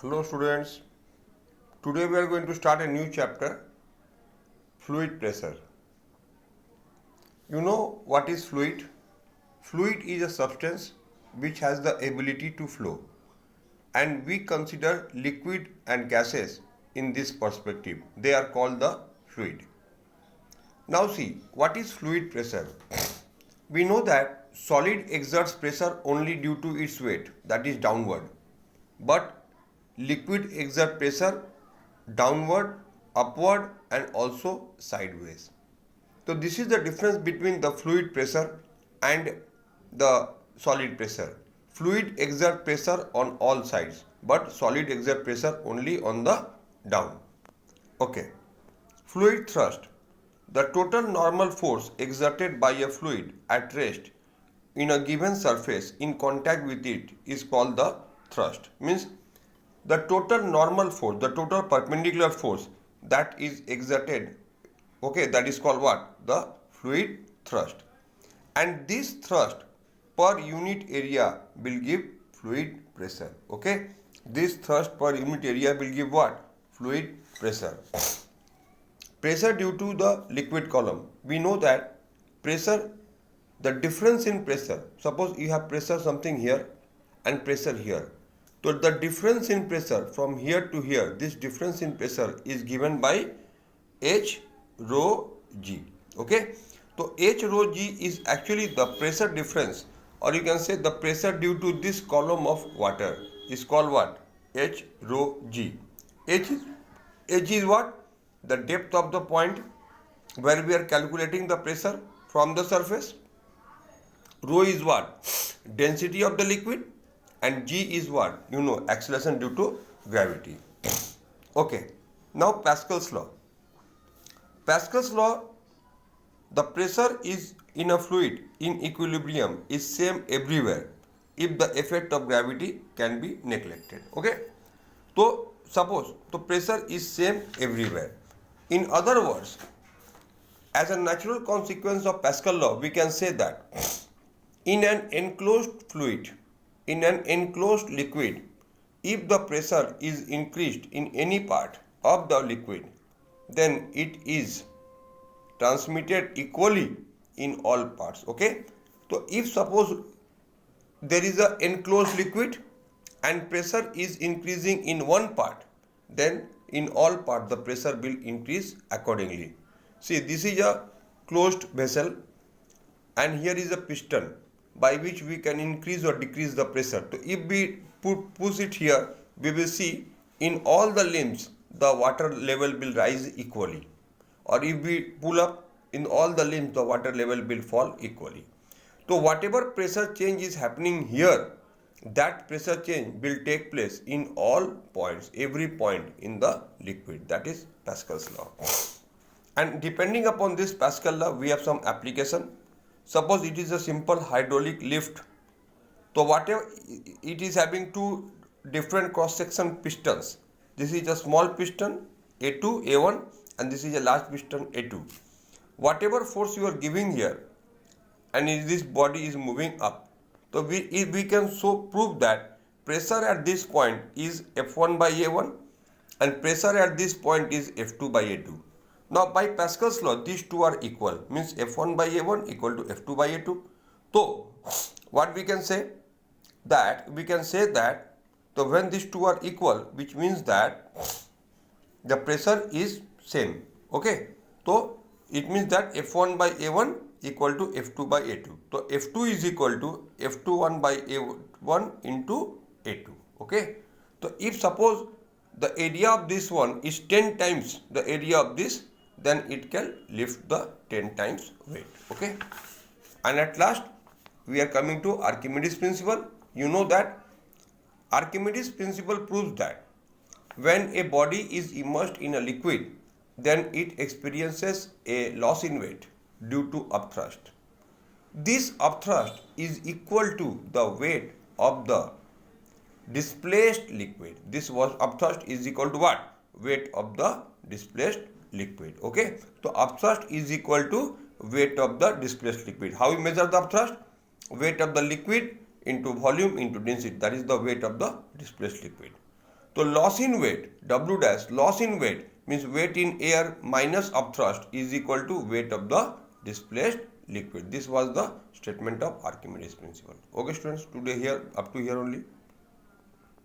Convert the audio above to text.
Hello students, today we are going to start a new chapter, fluid pressure. You know what is fluid? Fluid is a substance which has the ability to flow, and we consider liquid and gases in this perspective. They are called the fluid. Now see, what is fluid pressure? We know that solid exerts pressure only due to its weight, that is downward, but liquid exert pressure downward, upward and also sideways. So this is the difference between the fluid pressure and the solid pressure. Fluid exert pressure on all sides, but solid exert pressure only on the down. Okay. Fluid thrust. The total normal force exerted by a fluid at rest in a given surface in contact with it is called the thrust. Means the total normal force, the total perpendicular force that is exerted, okay, that is called what? The fluid thrust. And this thrust per unit area will give fluid pressure, okay. This thrust per unit area will give what? Fluid pressure. Pressure due to the liquid column. We know that pressure, the difference in pressure, suppose you have pressure something here and pressure here. So the difference in pressure from here to here, this difference in pressure is given by H rho G. Okay. So H rho G is actually the pressure difference, or you can say the pressure due to this column of water is called what? H rho G. H is what? The depth of the point where we are calculating the pressure from the surface. Rho is what? Density of the liquid. And G is what? You know, acceleration due to gravity. Okay. Now Pascal's law. Pascal's law, the pressure is in a fluid in equilibrium is same everywhere if the effect of gravity can be neglected. Okay. So suppose the pressure is same everywhere. In other words, as a natural consequence of Pascal law, we can say that in an enclosed fluid, in an enclosed liquid, if the pressure is increased in any part of the liquid, then it is transmitted equally in all parts. Okay. So if suppose there is an enclosed liquid and pressure is increasing in one part, then in all parts the pressure will increase accordingly. See, this is a closed vessel and here is a piston by which we can increase or decrease the pressure. So if we push it here, we will see in all the limbs the water level will rise equally, or if we pull up, in all the limbs the water level will fall equally. So whatever pressure change is happening here, that pressure change will take place in all points, every point in the liquid. That is Pascal's law. And depending upon this Pascal law, we have some application. Suppose it is a simple hydraulic lift. So whatever it is having two different cross section pistons. This is a small piston A2, A1, and this is a large piston A2. Whatever force you are giving here, and this body is moving up. So we can so prove that pressure at this point is F1 by A1 and pressure at this point is F2 by A2. Now by Pascal's law, these two are equal, means F1 by A1 equal to F2 by A2. So what we can say? That we can say that so when these two are equal, which means that the pressure is same. Okay. So it means that F1 by A1 equal to F2 by A2. So F2 is equal to F21 by A1 into A2. Okay. So if suppose the area of this one is 10 times the area of this, then it can lift the 10 times weight. Okay. And at last we are coming to Archimedes principle. You know that Archimedes principle proves that when a body is immersed in a liquid, then it experiences a loss in weight due to upthrust. This upthrust is equal to the weight of the displaced liquid. This was upthrust is equal to what? Weight of the displaced liquid. Okay. So upthrust is equal to weight of the displaced liquid. How we measure the upthrust? Weight of the liquid into volume into density. That is the weight of the displaced liquid. So loss in weight, W dash, loss in weight means weight in air minus upthrust is equal to weight of the displaced liquid. This was the statement of Archimedes principle. Okay students, today here up to here only.